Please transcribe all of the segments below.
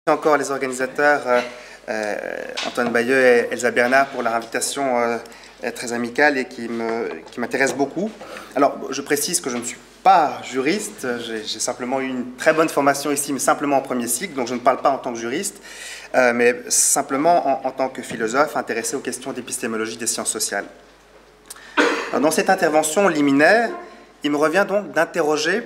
Encore les organisateurs Antoine Bayeux et Elsa Bernard pour leur invitation très amicale et qui m'intéresse beaucoup. Alors, je précise que je ne suis pas juriste, j'ai simplement eu une très bonne formation ici, mais simplement en premier cycle, donc je ne parle pas en tant que juriste, mais simplement en tant que philosophe intéressé aux questions d'épistémologie des sciences sociales. Alors, dans cette intervention liminaire, il me revient donc d'interroger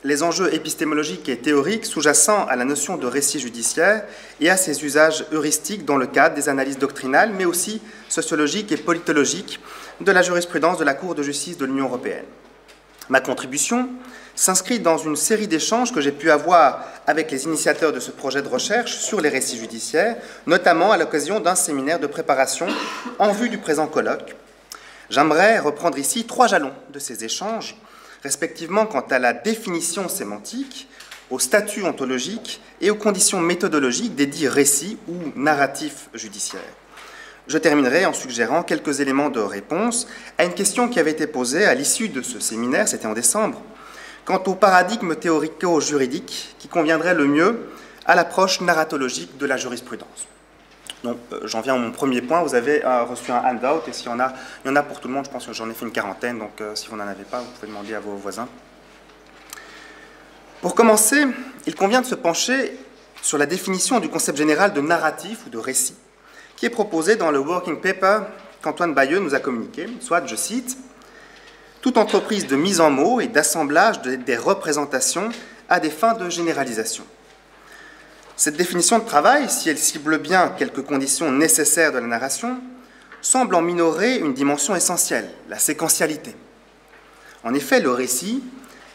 les enjeux épistémologiques et théoriques sous-jacents à la notion de récit judiciaire et à ses usages heuristiques dans le cadre des analyses doctrinales, mais aussi sociologiques et politologiques de la jurisprudence de la Cour de justice de l'Union européenne. Ma contribution s'inscrit dans une série d'échanges que j'ai pu avoir avec les initiateurs de ce projet de recherche sur les récits judiciaires, notamment à l'occasion d'un séminaire de préparation en vue du présent colloque. J'aimerais reprendre ici 3 jalons de ces échanges, respectivement quant à la définition sémantique, au statut ontologique et aux conditions méthodologiques des dits récits ou narratifs judiciaires. Je terminerai en suggérant quelques éléments de réponse à une question qui avait été posée à l'issue de ce séminaire, c'était en décembre, quant au paradigme théorico-juridique qui conviendrait le mieux à l'approche narratologique de la jurisprudence. Donc, j'en viens à mon premier point. Vous avez reçu un handout, et s'il y en a pour tout le monde, je pense que j'en ai fait une quarantaine, donc si vous n'en avez pas, vous pouvez demander à vos voisins. Pour commencer, il convient de se pencher sur la définition du concept général de narratif ou de récit, qui est proposé dans le working paper qu'Antoine Bayeux nous a communiqué, soit, je cite, « toute entreprise de mise en mots et d'assemblage des représentations à des fins de généralisation ». Cette définition de travail, si elle cible bien quelques conditions nécessaires de la narration, semble en minorer une dimension essentielle, la séquentialité. En effet, le récit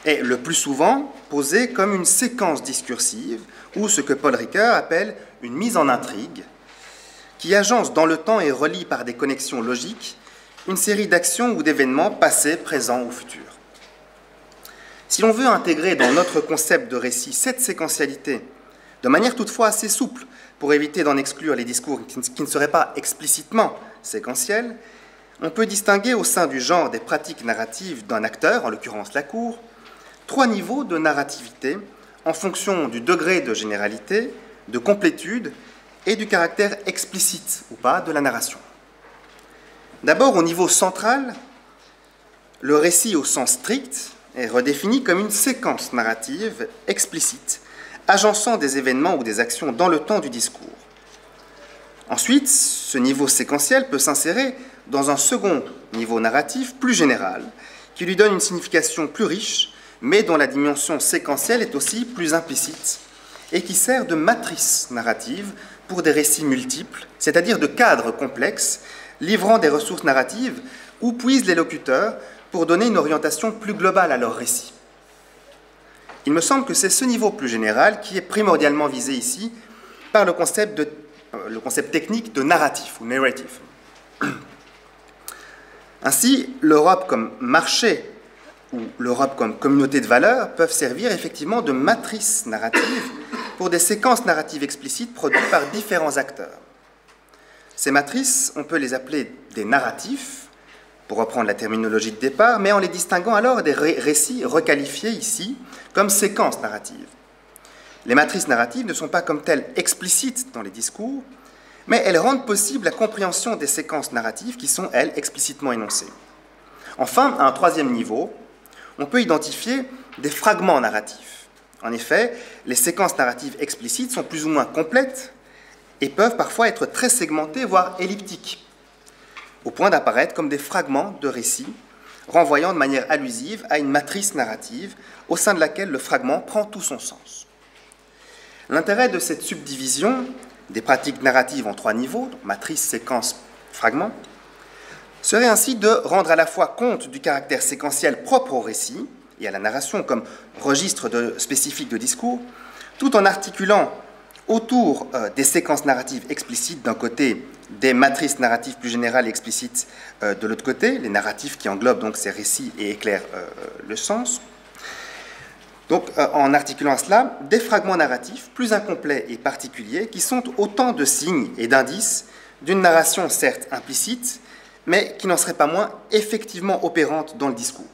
est le plus souvent posé comme une séquence discursive, ou ce que Paul Ricoeur appelle une mise en intrigue, qui agence dans le temps et relie par des connexions logiques une série d'actions ou d'événements passés, présents ou futurs. Si l'on veut intégrer dans notre concept de récit cette séquentialité, de manière toutefois assez souple, pour éviter d'en exclure les discours qui ne seraient pas explicitement séquentiels, on peut distinguer au sein du genre des pratiques narratives d'un acteur, en l'occurrence la Cour, 3 niveaux de narrativité en fonction du degré de généralité, de complétude et du caractère explicite ou pas de la narration. D'abord, au niveau central, le récit au sens strict est redéfini comme une séquence narrative explicite, agençant des événements ou des actions dans le temps du discours. Ensuite, ce niveau séquentiel peut s'insérer dans un second niveau narratif plus général, qui lui donne une signification plus riche, mais dont la dimension séquentielle est aussi plus implicite, et qui sert de matrice narrative pour des récits multiples, c'est-à-dire de cadres complexes, livrant des ressources narratives où puisent les locuteurs pour donner une orientation plus globale à leur récit. Il me semble que c'est ce niveau plus général qui est primordialement visé ici par le concept technique de narratif ou narrative. Ainsi, l'Europe comme marché ou l'Europe comme communauté de valeurs peuvent servir effectivement de matrice narrative pour des séquences narratives explicites produites par différents acteurs. Ces matrices, on peut les appeler des narratifs, pour reprendre la terminologie de départ, mais en les distinguant alors des récits requalifiés ici comme séquences narratives. Les matrices narratives ne sont pas comme telles explicites dans les discours, mais elles rendent possible la compréhension des séquences narratives qui sont, elles, explicitement énoncées. Enfin, à un 3e niveau, on peut identifier des fragments narratifs. En effet, les séquences narratives explicites sont plus ou moins complètes et peuvent parfois être très segmentées, voire elliptiques, au point d'apparaître comme des fragments de récits, renvoyant de manière allusive à une matrice narrative au sein de laquelle le fragment prend tout son sens. L'intérêt de cette subdivision des pratiques narratives en 3 niveaux, donc matrice, séquence, fragment, serait ainsi de rendre à la fois compte du caractère séquentiel propre au récit et à la narration comme registre spécifique de discours, tout en articulant autour des séquences narratives explicites d'un côté, des matrices narratives plus générales et explicites de l'autre côté, les narratifs qui englobent donc ces récits et éclairent le sens. Donc, en articulant à cela, des fragments narratifs plus incomplets et particuliers qui sont autant de signes et d'indices d'une narration certes implicite, mais qui n'en serait pas moins effectivement opérante dans le discours.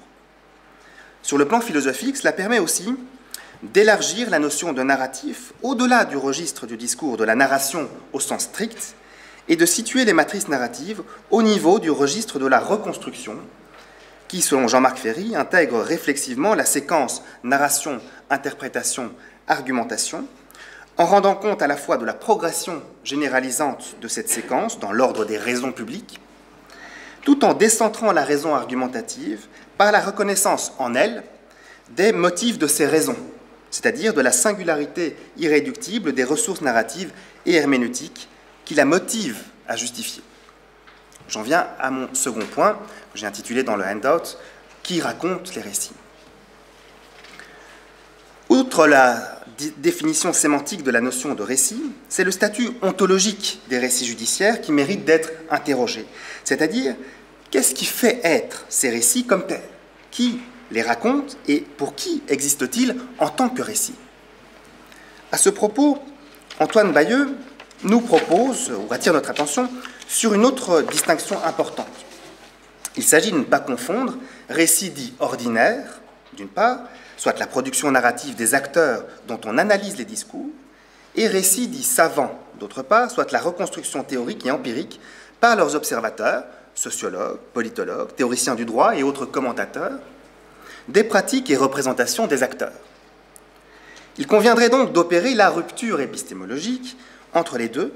Sur le plan philosophique, cela permet aussi d'élargir la notion de narratif au-delà du registre du discours de la narration au sens strict et de situer les matrices narratives au niveau du registre de la reconstruction qui, selon Jean-Marc Ferry, intègre réflexivement la séquence narration, interprétation, argumentation, en rendant compte à la fois de la progression généralisante de cette séquence dans l'ordre des raisons publiques, tout en décentrant la raison argumentative par la reconnaissance en elle des motifs de ces raisons, c'est-à-dire de la singularité irréductible des ressources narratives et herméneutiques qui la motivent à justifier. J'en viens à mon second point, que j'ai intitulé dans le handout, qui raconte les récits. Outre la définition sémantique de la notion de récit, c'est le statut ontologique des récits judiciaires qui mérite d'être interrogé. C'est-à-dire, qu'est-ce qui fait être ces récits comme tels? Qui les raconte et pour qui existe-t-il en tant que récit? À ce propos, Antoine Bayeux nous propose, ou attire notre attention, sur une autre distinction importante. Il s'agit de ne pas confondre récit dit ordinaire, d'une part, soit la production narrative des acteurs dont on analyse les discours, et récit dit savant, d'autre part, soit la reconstruction théorique et empirique par leurs observateurs, sociologues, politologues, théoriciens du droit et autres commentateurs, des pratiques et représentations des acteurs. Il conviendrait donc d'opérer la rupture épistémologique entre les deux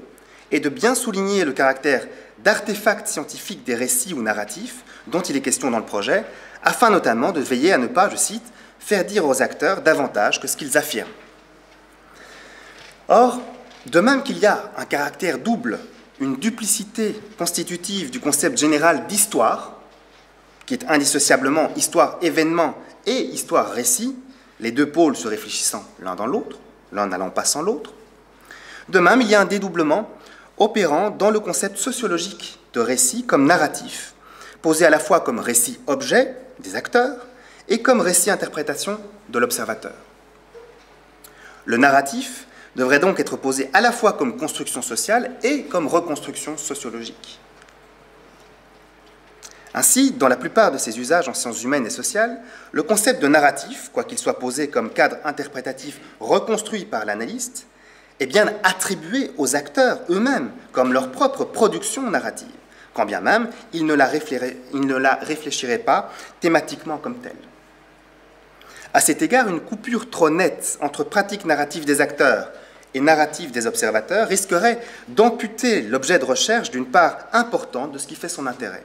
et de bien souligner le caractère d'artefacts scientifiques des récits ou narratifs dont il est question dans le projet, afin notamment de veiller à ne pas, je cite, faire dire aux acteurs davantage que ce qu'ils affirment. Or, de même qu'il y a un caractère double, une duplicité constitutive du concept général d'histoire, qui est indissociablement histoire-événement et histoire-récit, les deux pôles se réfléchissant l'un dans l'autre, l'un n'allant pas sans l'autre. De même, il y a un dédoublement opérant dans le concept sociologique de récit comme narratif, posé à la fois comme récit-objet des acteurs et comme récit-interprétation de l'observateur. Le narratif devrait donc être posé à la fois comme construction sociale et comme reconstruction sociologique. Ainsi, dans la plupart de ses usages en sciences humaines et sociales, le concept de narratif, quoiqu'il soit posé comme cadre interprétatif reconstruit par l'analyste, est bien attribué aux acteurs eux-mêmes comme leur propre production narrative, quand bien même ils ne la réfléchiraient pas thématiquement comme telle. À cet égard, une coupure trop nette entre pratique narrative des acteurs et narrative des observateurs risquerait d'amputer l'objet de recherche d'une part importante de ce qui fait son intérêt.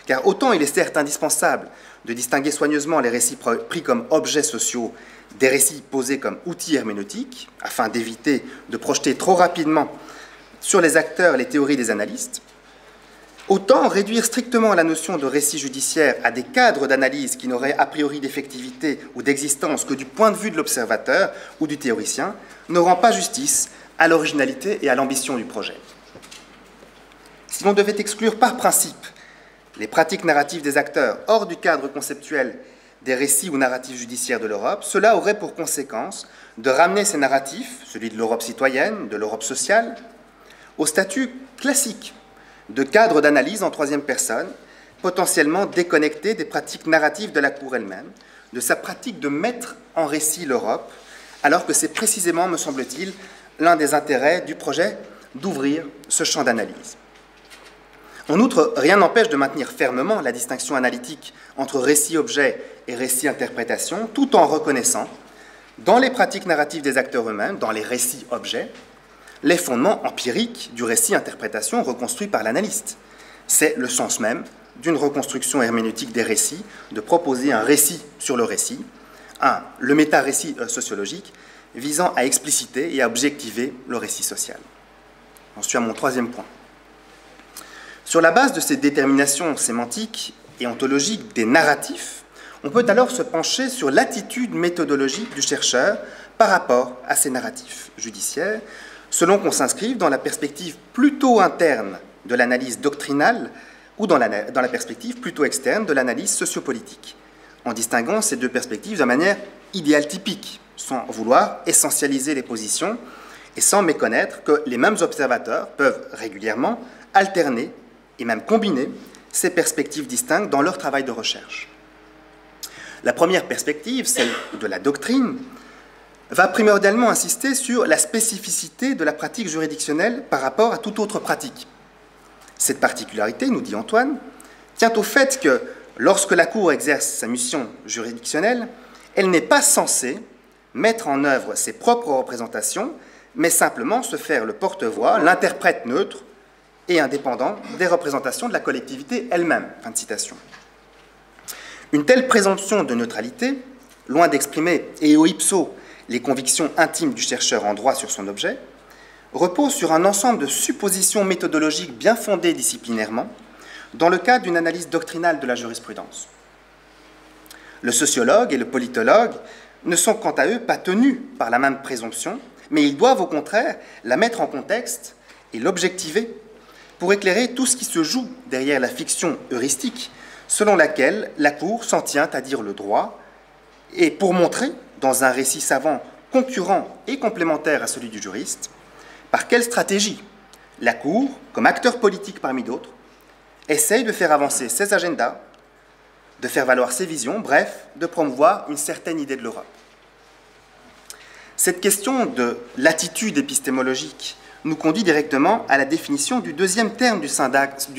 Car autant il est certes indispensable de distinguer soigneusement les récits pris comme objets sociaux des récits posés comme outils herméneutiques, afin d'éviter de projeter trop rapidement sur les acteurs les théories des analystes, autant réduire strictement la notion de récit judiciaire à des cadres d'analyse qui n'auraient a priori d'effectivité ou d'existence que du point de vue de l'observateur ou du théoricien ne rend pas justice à l'originalité et à l'ambition du projet. Si l'on devait exclure par principe les pratiques narratives des acteurs hors du cadre conceptuel des récits ou narratifs judiciaires de l'Europe, cela aurait pour conséquence de ramener ces narratifs, celui de l'Europe citoyenne, de l'Europe sociale, au statut classique de cadre d'analyse en troisième personne, potentiellement déconnecté des pratiques narratives de la Cour elle-même, de sa pratique de mettre en récit l'Europe, alors que c'est précisément, me semble-t-il, l'un des intérêts du projet d'ouvrir ce champ d'analyse. En outre, rien n'empêche de maintenir fermement la distinction analytique entre récit-objet et récit-interprétation, tout en reconnaissant, dans les pratiques narratives des acteurs eux-mêmes, dans les récits-objets, les fondements empiriques du récit-interprétation reconstruit par l'analyste. C'est le sens même d'une reconstruction herméneutique des récits, de proposer un récit sur le récit, le méta-récit sociologique, visant à expliciter et à objectiver le récit social. J'en suis à mon troisième point. Sur la base de ces déterminations sémantiques et ontologiques des narratifs, on peut alors se pencher sur l'attitude méthodologique du chercheur par rapport à ces narratifs judiciaires, selon qu'on s'inscrive dans la perspective plutôt interne de l'analyse doctrinale ou dans la perspective plutôt externe de l'analyse sociopolitique, en distinguant ces deux perspectives de manière idéale typique, sans vouloir essentialiser les positions et sans méconnaître que les mêmes observateurs peuvent régulièrement alterner et même combiner ces perspectives distinctes dans leur travail de recherche. La première perspective, celle de la doctrine, va primordialement insister sur la spécificité de la pratique juridictionnelle par rapport à toute autre pratique. Cette particularité, nous dit Antoine, tient au fait que lorsque la Cour exerce sa mission juridictionnelle, elle n'est pas censée mettre en œuvre ses propres représentations, mais simplement se faire le porte-voix, l'interprète neutre et indépendant des représentations de la collectivité elle-même. Fin de citation. Une telle présomption de neutralité, loin d'exprimer eo ipso les convictions intimes du chercheur en droit sur son objet, repose sur un ensemble de suppositions méthodologiques bien fondées disciplinairement dans le cadre d'une analyse doctrinale de la jurisprudence. Le sociologue et le politologue ne sont quant à eux pas tenus par la même présomption, mais ils doivent au contraire la mettre en contexte et l'objectiver pour éclairer tout ce qui se joue derrière la fiction heuristique selon laquelle la Cour s'en tient à dire le droit et pour montrer, dans un récit savant concurrent et complémentaire à celui du juriste, par quelle stratégie la Cour, comme acteur politique parmi d'autres, essaye de faire avancer ses agendas, de faire valoir ses visions, bref, de promouvoir une certaine idée de l'Europe. Cette question de l'attitude épistémologique nous conduit directement à la définition du deuxième terme du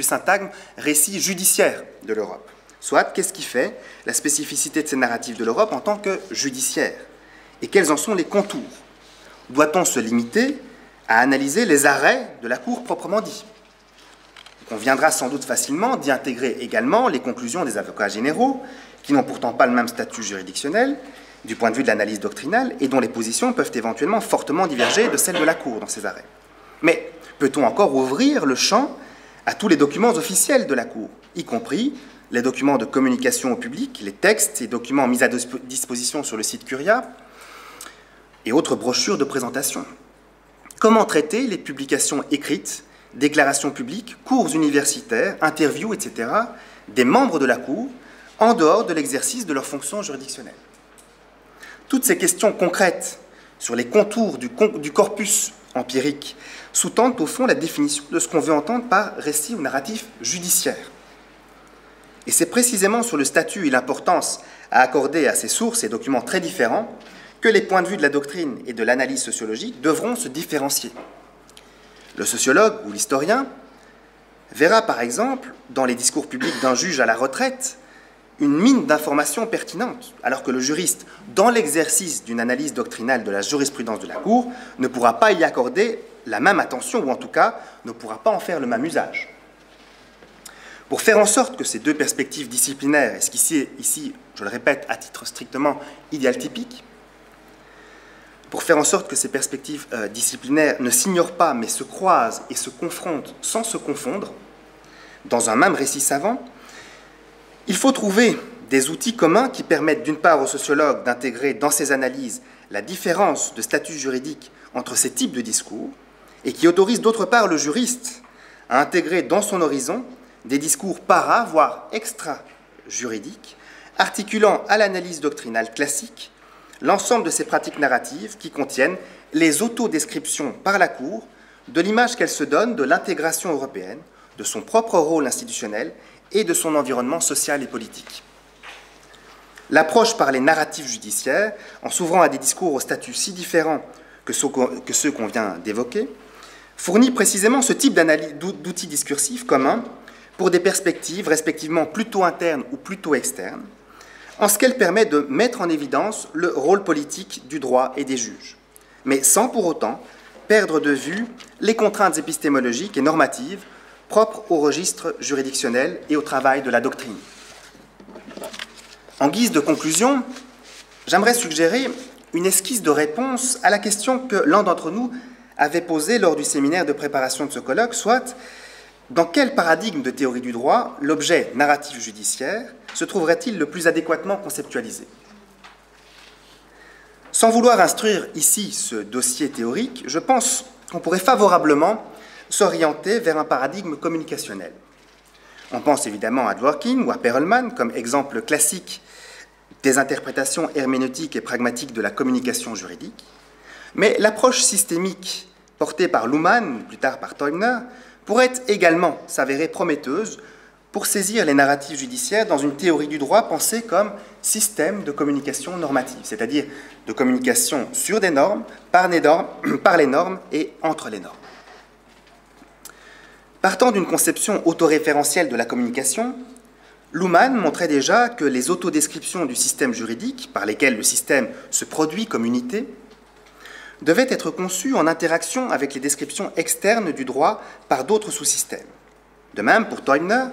syntagme récit judiciaire de l'Europe. Soit, qu'est-ce qui fait la spécificité de ces narratifs de l'Europe en tant que judiciaire? Et quels en sont les contours? Doit-on se limiter à analyser les arrêts de la Cour proprement dit? On viendra sans doute facilement d'y intégrer également les conclusions des avocats généraux, qui n'ont pourtant pas le même statut juridictionnel du point de vue de l'analyse doctrinale et dont les positions peuvent éventuellement fortement diverger de celles de la Cour dans ces arrêts. Mais peut-on encore ouvrir le champ à tous les documents officiels de la Cour, y compris les documents de communication au public, les textes et documents mis à disposition sur le site Curia et autres brochures de présentation? Comment traiter les publications écrites, déclarations publiques, cours universitaires, interviews, etc., des membres de la Cour en dehors de l'exercice de leurs fonctions juridictionnelles? Toutes ces questions concrètes sur les contours du corpus empirique sous-tendent au fond la définition de ce qu'on veut entendre par récit ou narratif judiciaire. Et c'est précisément sur le statut et l'importance à accorder à ces sources et documents très différents que les points de vue de la doctrine et de l'analyse sociologique devront se différencier. Le sociologue ou l'historien verra par exemple, dans les discours publics d'un juge à la retraite, une mine d'informations pertinentes, alors que le juriste, dans l'exercice d'une analyse doctrinale de la jurisprudence de la Cour, ne pourra pas y accorder la même attention, ou en tout cas ne pourra pas en faire le même usage. Pour faire en sorte que ces deux perspectives disciplinaires, esquissées ici, je le répète, à titre strictement idéal-typique, pour faire en sorte que ces perspectives disciplinaires ne s'ignorent pas, mais se croisent et se confrontent sans se confondre, dans un même récit savant, il faut trouver des outils communs qui permettent d'une part aux sociologues d'intégrer dans ses analyses la différence de statut juridique entre ces types de discours, et qui autorisent d'autre part le juriste à intégrer dans son horizon des discours para, voire extra-juridiques, articulant à l'analyse doctrinale classique l'ensemble de ces pratiques narratives qui contiennent les autodescriptions par la Cour de l'image qu'elle se donne de l'intégration européenne, de son propre rôle institutionnel et de son environnement social et politique. L'approche par les narratifs judiciaires, en s'ouvrant à des discours au statut si différents que ceux qu'on vient d'évoquer, fournit précisément ce type d'outils discursifs communs pour des perspectives respectivement plutôt internes ou plutôt externes, en ce qu'elle permet de mettre en évidence le rôle politique du droit et des juges, mais sans pour autant perdre de vue les contraintes épistémologiques et normatives propres au registre juridictionnel et au travail de la doctrine. En guise de conclusion, j'aimerais suggérer une esquisse de réponse à la question que l'un d'entre nous avait posée lors du séminaire de préparation de ce colloque, soit dans quel paradigme de théorie du droit l'objet narratif judiciaire se trouverait-il le plus adéquatement conceptualisé? Sans vouloir instruire ici ce dossier théorique, je pense qu'on pourrait favorablement s'orienter vers un paradigme communicationnel. On pense évidemment à Dworkin ou à Perelman comme exemple classique des interprétations herméneutiques et pragmatiques de la communication juridique, mais l'approche systémique portée par Luhmann, plus tard par Teubner, pourrait également s'avérer prometteuse pour saisir les narratifs judiciaires dans une théorie du droit pensée comme système de communication normative, c'est-à-dire de communication sur des normes, par les normes et entre les normes. Partant d'une conception autoréférentielle de la communication, Luhmann montrait déjà que les autodescriptions du système juridique, par lesquelles le système se produit comme unité, devaient être conçues en interaction avec les descriptions externes du droit par d'autres sous-systèmes. De même, pour Teubner,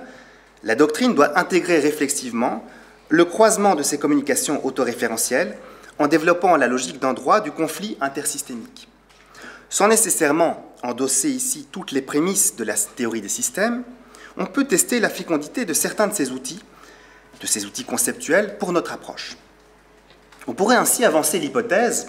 la doctrine doit intégrer réflexivement le croisement de ces communications autoréférentielles en développant la logique d'un droit du conflit intersystémique. Sans nécessairement endosser ici toutes les prémices de la théorie des systèmes, on peut tester la fécondité de certains de ces outils conceptuels pour notre approche. On pourrait ainsi avancer l'hypothèse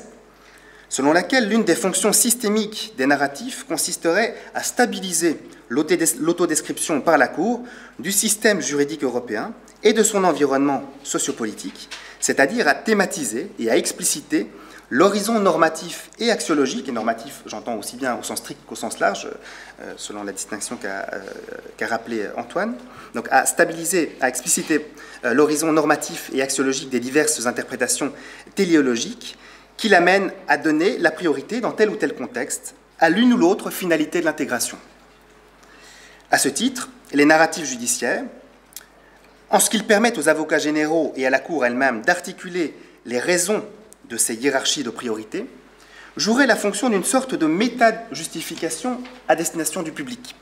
selon laquelle l'une des fonctions systémiques des narratifs consisterait à stabiliser l'autodescription par la Cour du système juridique européen et de son environnement sociopolitique, c'est-à-dire à thématiser et à expliciter l'horizon normatif et axiologique, et normatif, j'entends aussi bien au sens strict qu'au sens large, selon la distinction qu'a rappelé Antoine, donc à stabiliser, à expliciter l'horizon normatif et axiologique des diverses interprétations téléologiques qui l'amènent à donner la priorité dans tel ou tel contexte à l'une ou l'autre finalité de l'intégration. À ce titre, les narratifs judiciaires, en ce qu'ils permettent aux avocats généraux et à la Cour elle-même d'articuler les raisons de ces hiérarchies de priorité, joueraient la fonction d'une sorte de méta-justification à destination du public.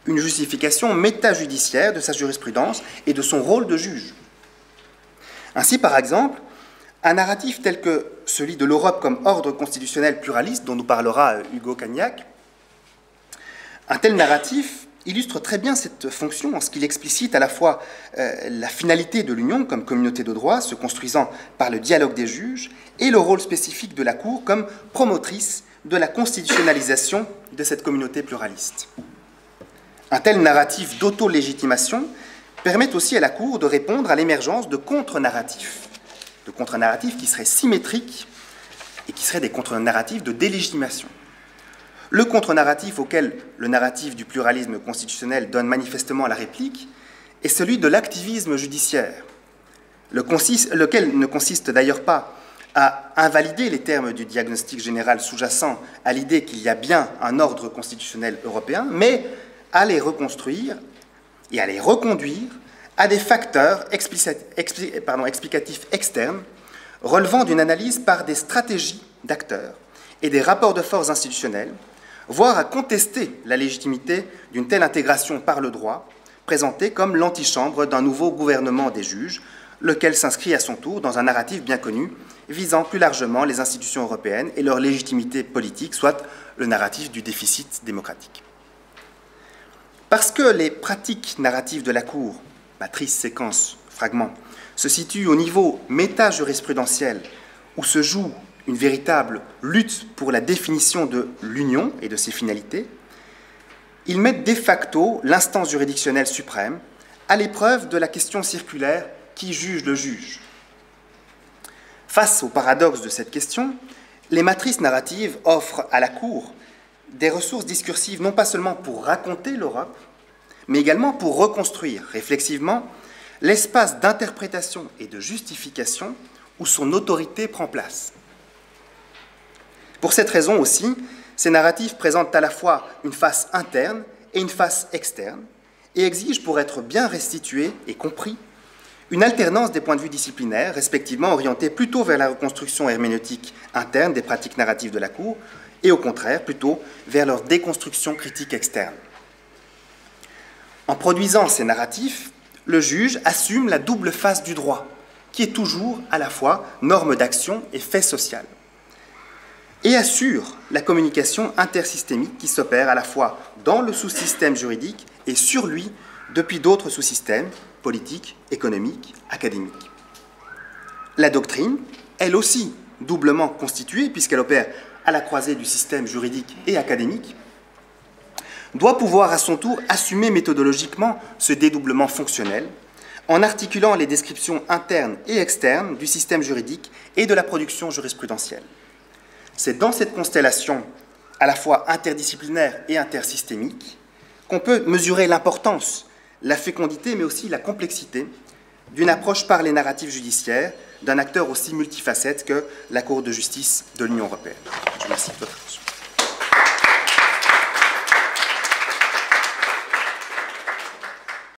Une justification méta-judiciaire de sa jurisprudence et de son rôle de juge. Ainsi, par exemple, un narratif tel que celui de l'Europe comme ordre constitutionnel pluraliste, dont nous parlera Hugo Cagnac, un tel narratif illustre très bien cette fonction en ce qu'il explicite à la fois la finalité de l'Union comme communauté de droit se construisant par le dialogue des juges et le rôle spécifique de la Cour comme promotrice de la constitutionnalisation de cette communauté pluraliste. Un tel narratif d'auto-légitimation permet aussi à la Cour de répondre à l'émergence de contre-narratifs qui seraient symétriques et qui seraient des contre-narratifs de délégitimation. Le contre-narratif auquel le narratif du pluralisme constitutionnel donne manifestement la réplique est celui de l'activisme judiciaire, lequel ne consiste d'ailleurs pas à invalider les termes du diagnostic général sous-jacent à l'idée qu'il y a bien un ordre constitutionnel européen, mais à les reconstruire et à les reconduire à des facteurs explicatifs externes relevant d'une analyse par des stratégies d'acteurs et des rapports de force institutionnels, voire à contester la légitimité d'une telle intégration par le droit, présentée comme l'antichambre d'un nouveau gouvernement des juges, lequel s'inscrit à son tour dans un narratif bien connu, visant plus largement les institutions européennes et leur légitimité politique, soit le narratif du déficit démocratique. Parce que les pratiques narratives de la Cour, matrice, séquence, fragment, se situent au niveau méta-jurisprudentiel, où se joue une véritable lutte pour la définition de l'union et de ses finalités, ils mettent de facto l'instance juridictionnelle suprême à l'épreuve de la question circulaire qui juge le juge. Face au paradoxe de cette question, les matrices narratives offrent à la Cour des ressources discursives non pas seulement pour raconter l'Europe, mais également pour reconstruire réflexivement l'espace d'interprétation et de justification où son autorité prend place. Pour cette raison aussi, ces narratifs présentent à la fois une face interne et une face externe et exigent, pour être bien restitués et compris, une alternance des points de vue disciplinaires, respectivement orientés plutôt vers la reconstruction herméneutique interne des pratiques narratives de la Cour et au contraire plutôt vers leur déconstruction critique externe. En produisant ces narratifs, le juge assume la double face du droit, qui est toujours à la fois norme d'action et fait social, et assure la communication intersystémique qui s'opère à la fois dans le sous-système juridique et sur lui depuis d'autres sous-systèmes politiques, économiques, académiques. La doctrine, elle aussi doublement constituée, puisqu'elle opère à la croisée du système juridique et académique, doit pouvoir à son tour assumer méthodologiquement ce dédoublement fonctionnel en articulant les descriptions internes et externes du système juridique et de la production jurisprudentielle. C'est dans cette constellation à la fois interdisciplinaire et intersystémique qu'on peut mesurer l'importance la fécondité, mais aussi la complexité d'une approche par les narratifs judiciaires d'un acteur aussi multifacette que la Cour de justice de l'Union européenne. Je vous remercie de votre attention.